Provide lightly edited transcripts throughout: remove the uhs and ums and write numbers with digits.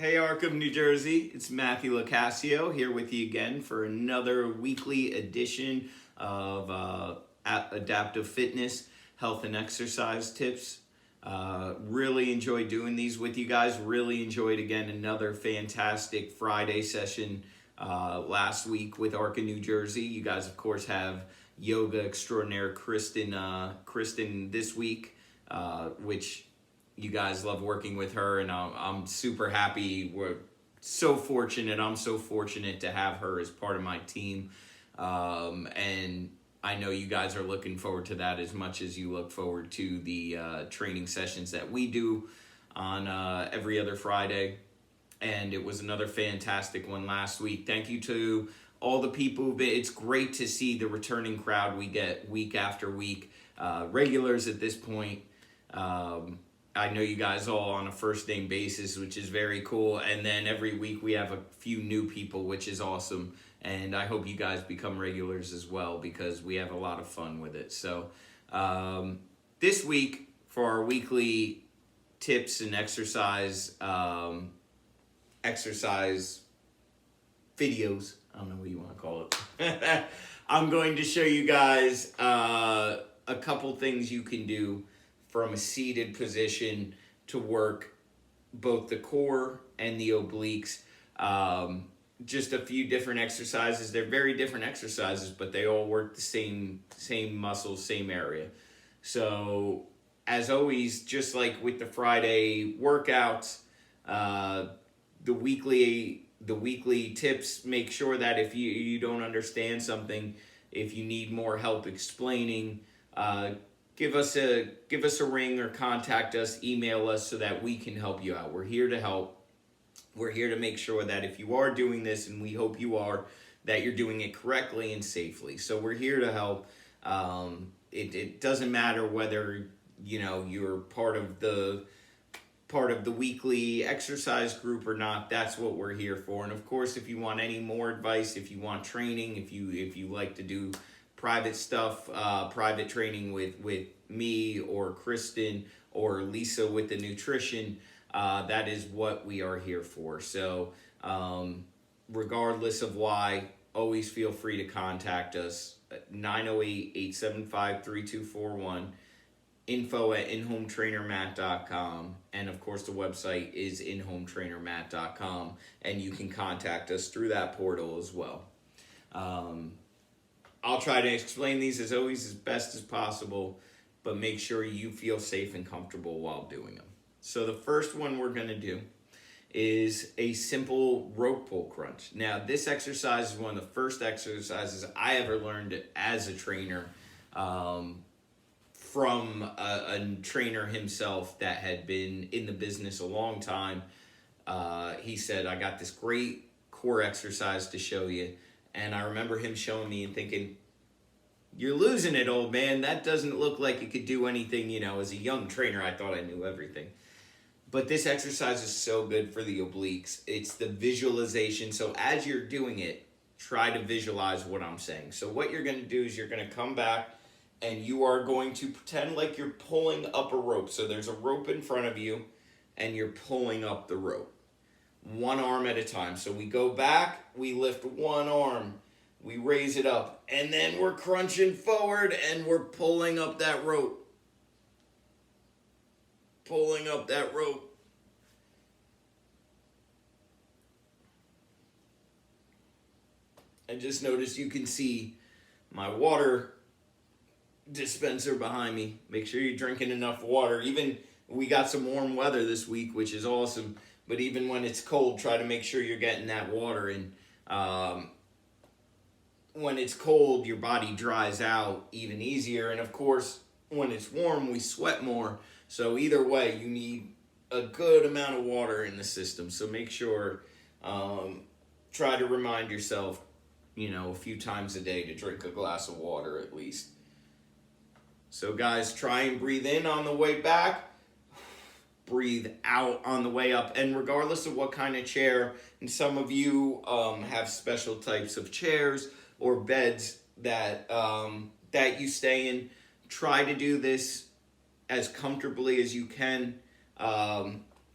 Hey Arkham, New Jersey, it's Matthew Locascio here with you again for another weekly edition of Adaptive Fitness, Health and Exercise Tips. Really enjoyed doing these with you guys. Really enjoyed, again, another fantastic Friday session last week with Arkham, New Jersey. You guys, of course, have yoga extraordinaire Kristen this week, which you guys love working with her, and I'm super happy. We're so fortunate. I'm so fortunate to have her as part of my team. And I know you guys are looking forward to that as much as you look forward to the training sessions that we do on every other Friday. And it was another fantastic one last week. Thank you to all the people. It's great to see the returning crowd we get week after week. Regulars at this point. I know you guys all on a first name basis, which is very cool. And then every week we have a few new people, which is awesome. And I hope you guys become regulars as well, because we have a lot of fun with it. So this week for our weekly tips and exercise videos, I don't know what you want to call it. I'm going to show you guys a couple things you can do from a seated position to work both the core and the obliques. Just a few different exercises. They're very different exercises, but they all work the same muscles, same area. So as always, just like with the Friday workouts, the weekly tips, make sure that if you don't understand something, if you need more help explaining, give us a ring or contact us, email us so that we can help you out. We're here to help. We're here to make sure that if you are doing this, and we hope you are, that you're doing it correctly and safely. So we're here to help. It doesn't matter whether you're part of the weekly exercise group or not. That's what we're here for. And of course, if you want any more advice, if you want training, if you like to do private stuff, private training with me or Kristen or Lisa with the nutrition, that is what we are here for. So regardless of why, always feel free to contact us at 908-875-3241, info@inhometrainermatt.com, and of course the website is inhometrainermatt.com, and you can contact us through that portal as well. I'll try to explain these as always as best as possible, but make sure you feel safe and comfortable while doing them. So the first one we're going to do is a simple rope pull crunch. Now, this exercise is one of the first exercises I ever learned as a trainer from a trainer himself that had been in the business a long time. He said, I got this great core exercise to show you. And I remember him showing me and thinking, you're losing it, old man. That doesn't look like it could do anything. As a young trainer, I thought I knew everything. But this exercise is so good for the obliques. It's the visualization. So as you're doing it, try to visualize what I'm saying. So what you're going to do is you're going to come back and you are going to pretend like you're pulling up a rope. So there's a rope in front of you and you're pulling up the rope. One arm at a time. So we go back, we lift one arm, we raise it up, and then we're crunching forward and we're pulling up that rope. Pulling up that rope. I just noticed you can see my water dispenser behind me. Make sure you're drinking enough water. Even we got some warm weather this week, which is awesome. But even when it's cold, try to make sure you're getting that water in. When it's cold, your body dries out even easier. And of course, when it's warm, we sweat more. So either way, you need a good amount of water in the system. So make sure, try to remind yourself, a few times a day to drink a glass of water at least. So guys, try and breathe in on the way back. Breathe out on the way up. And regardless of what kind of chair, and some of you have special types of chairs or beds that you stay in, try to do this as comfortably as you can.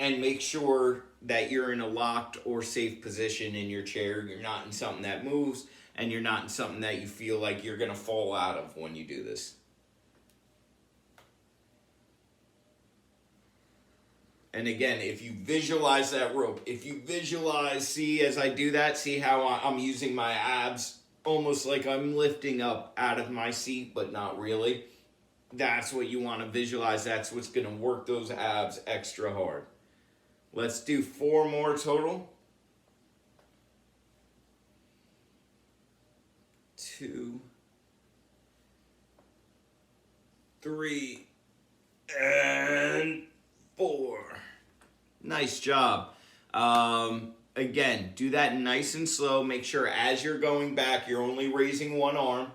and make sure that you're in a locked or safe position in your chair. You're not in something that moves, and you're not in something that you feel like you're going to fall out of when you do this. And again, if you visualize that rope, if you visualize, see as I do that, see how I'm using my abs almost like I'm lifting up out of my seat, but not really. That's what you want to visualize. That's what's going to work those abs extra hard. Let's do 4 more total. 2, 3, and 4. Nice job. Again, do that nice and slow. Make sure as you're going back, you're only raising one arm.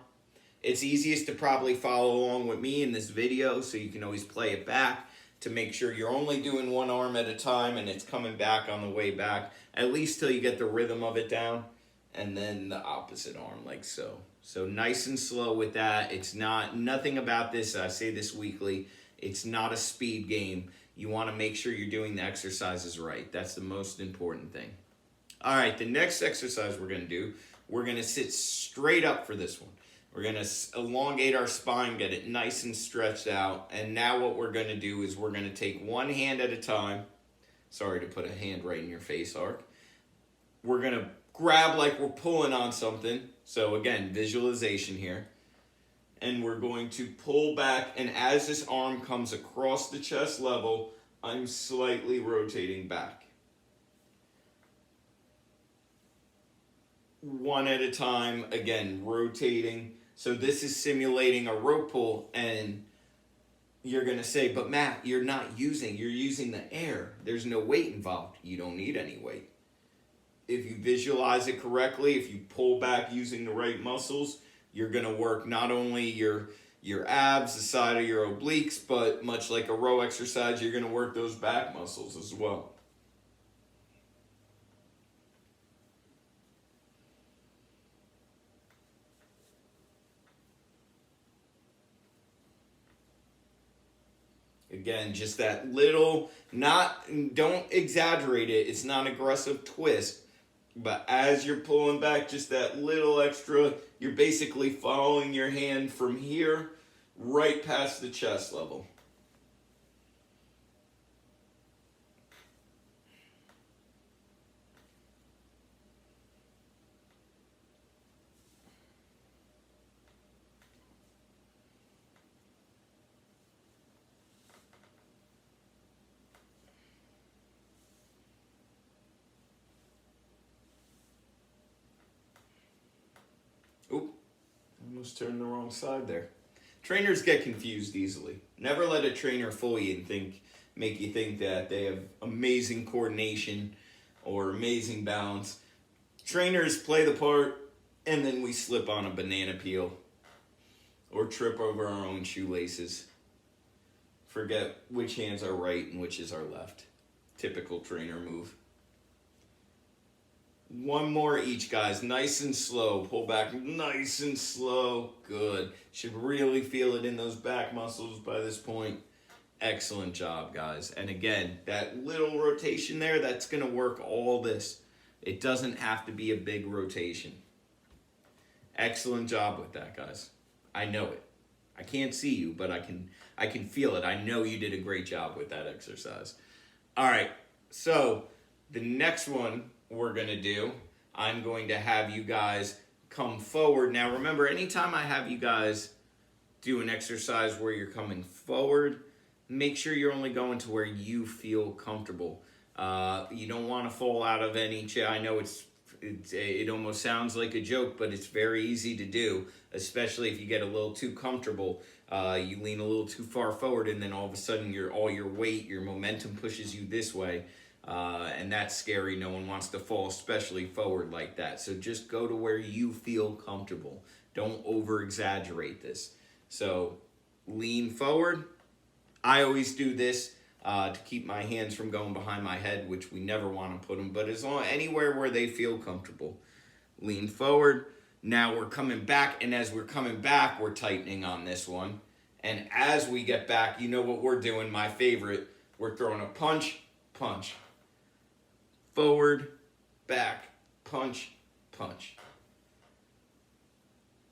It's easiest to probably follow along with me in this video, so you can always play it back to make sure you're only doing one arm at a time and it's coming back on the way back, at least till you get the rhythm of it down, and then the opposite arm like so. So nice and slow with that. It's nothing about this, I say this weekly, it's not a speed game. You want to make sure you're doing the exercises right. That's the most important thing. All right, the next exercise we're going to do, we're going to sit straight up for this one. We're going to elongate our spine, get it nice and stretched out. And now what we're going to do is we're going to take one hand at a time. Sorry to put a hand right in your face, Ark. We're going to grab like we're pulling on something. So again, visualization here. And we're going to pull back, and as this arm comes across the chest level, I'm slightly rotating back. One at a time, again, rotating. So this is simulating a rope pull, and you're going to say, but Matt, you're using the air. There's no weight involved. You don't need any weight. If you visualize it correctly, if you pull back using the right muscles, you're going to work not only your abs, the side of your obliques, but much like a row exercise, you're going to work those back muscles as well. Again, just that little, don't exaggerate it. It's not an aggressive twist. But as you're pulling back, just that little extra, you're basically following your hand from here right past the chest level. Oop, almost turned the wrong side there. Trainers get confused easily. Never let a trainer fool you and make you think that they have amazing coordination or amazing balance. Trainers play the part, and then we slip on a banana peel or trip over our own shoelaces. Forget which hands are right and which is our left. Typical trainer move. One more each, guys. Nice and slow. Pull back nice and slow. Good. Should really feel it in those back muscles by this point. Excellent job, guys. And again, that little rotation there, that's going to work all this. It doesn't have to be a big rotation. Excellent job with that, guys. I know it. I can't see you, but I can feel it. I know you did a great job with that exercise. All right. So the next one we're going to do, I'm going to have you guys come forward. Now remember, anytime I have you guys do an exercise where you're coming forward, make sure you're only going to where you feel comfortable. You don't want to fall out of any chair. I know it almost sounds like a joke, but it's very easy to do, especially if you get a little too comfortable. You lean a little too far forward, and then all of a sudden all your weight, your momentum pushes you this way. And that's scary. No one wants to fall, especially forward like that. So just go to where you feel comfortable. Don't over-exaggerate this. So lean forward. I always do this to keep my hands from going behind my head, which we never want to put them, but anywhere where they feel comfortable. Lean forward. Now we're coming back, and as we're coming back, we're tightening on this one. And as we get back, you know what we're doing, my favorite. We're throwing a punch, punch. Forward, back, punch, punch.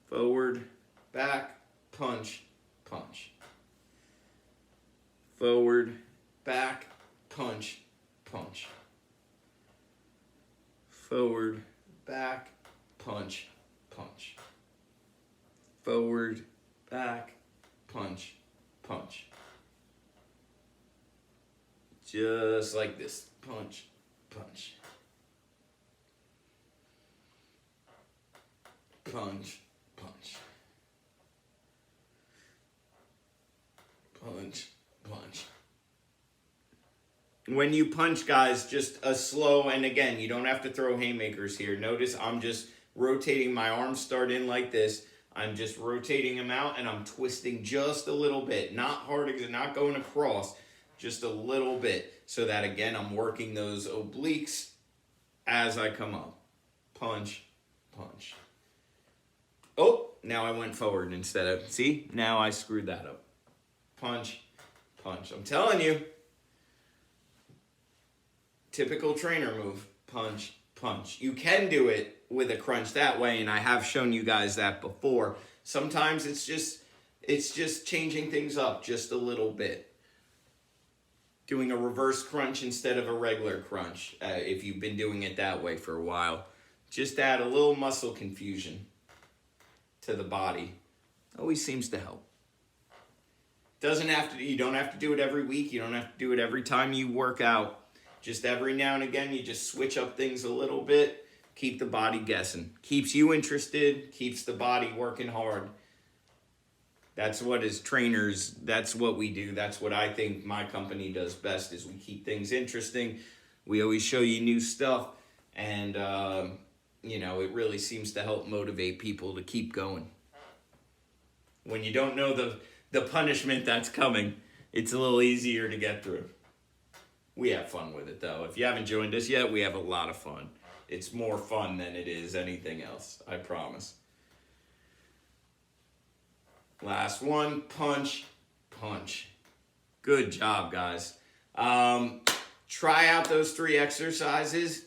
Forward, back, punch, punch. Forward, back, punch, punch. Forward, back, punch, punch. Forward, back, punch, punch. Just like this. Punch, punch. Punch, punch. Punch, punch. When you punch, guys, just a slow, and again, you don't have to throw haymakers here. Notice I'm just rotating, my arms start in like this. I'm just rotating them out and I'm twisting just a little bit. Not hard, not going across, just a little bit. So that, again, I'm working those obliques as I come up. Punch, punch. Oh, now I went forward instead of, see? Now I screwed that up. Punch, punch. I'm telling you. Typical trainer move. Punch, punch. You can do it with a crunch that way, and I have shown you guys that before. Sometimes it's just changing things up just a little bit. Doing a reverse crunch instead of a regular crunch, if you've been doing it that way for a while. Just add a little muscle confusion to the body. Always seems to help. You don't have to do it every week. You don't have to do it every time you work out. Just every now and again, you just switch up things a little bit. Keep the body guessing. Keeps you interested, keeps the body working hard. That's what, as trainers, that's what we do. That's what I think my company does best, is we keep things interesting. We always show you new stuff, and it really seems to help motivate people to keep going. When you don't know the punishment that's coming, it's a little easier to get through. We have fun with it, though. If you haven't joined us yet, we have a lot of fun. It's more fun than it is anything else, I promise. Last one, punch, punch. Good job, guys. Try out those 3 exercises.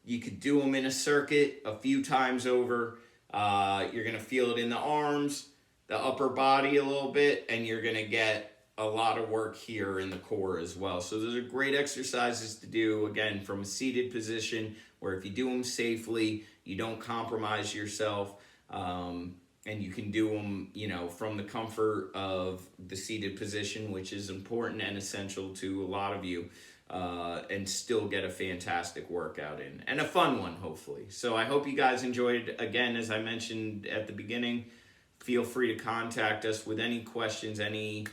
You could do them in a circuit a few times over. You're going to feel it in the arms, the upper body a little bit, and you're going to get a lot of work here in the core as well. So those are great exercises to do, again, from a seated position, where if you do them safely, you don't compromise yourself, and you can do them, from the comfort of the seated position, which is important and essential to a lot of you, and still get a fantastic workout in, and a fun one, hopefully. So I hope you guys enjoyed it. Again, as I mentioned at the beginning, feel free to contact us with any questions, any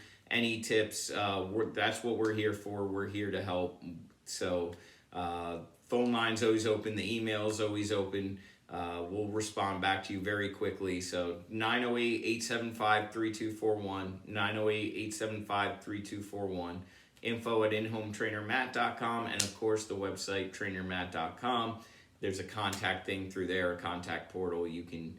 tips. That's what we're here for. We're here to help. So phone line's always open. The email's always open. We'll respond back to you very quickly. So 908-875-3241, 908-875-3241, info@inhometrainermatt.com, and of course the website trainermatt.com. There's a contact thing through there, a contact portal you can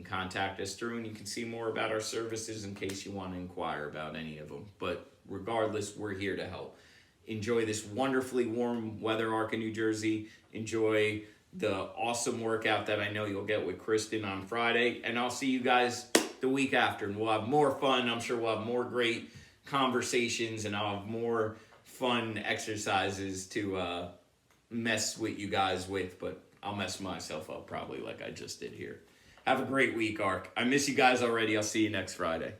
contact us through, and you can see more about our services in case you want to inquire about any of them. But regardless, we're here to help. Enjoy this wonderfully warm weather arc in New Jersey. Enjoy the awesome workout that I know you'll get with Kristen on Friday. And I'll see you guys the week after, and we'll have more fun. I'm sure we'll have more great conversations, and I'll have more fun exercises to mess with you guys with, but I'll mess myself up probably like I just did here. Have a great week, Arc. I miss you guys already. I'll see you next Friday.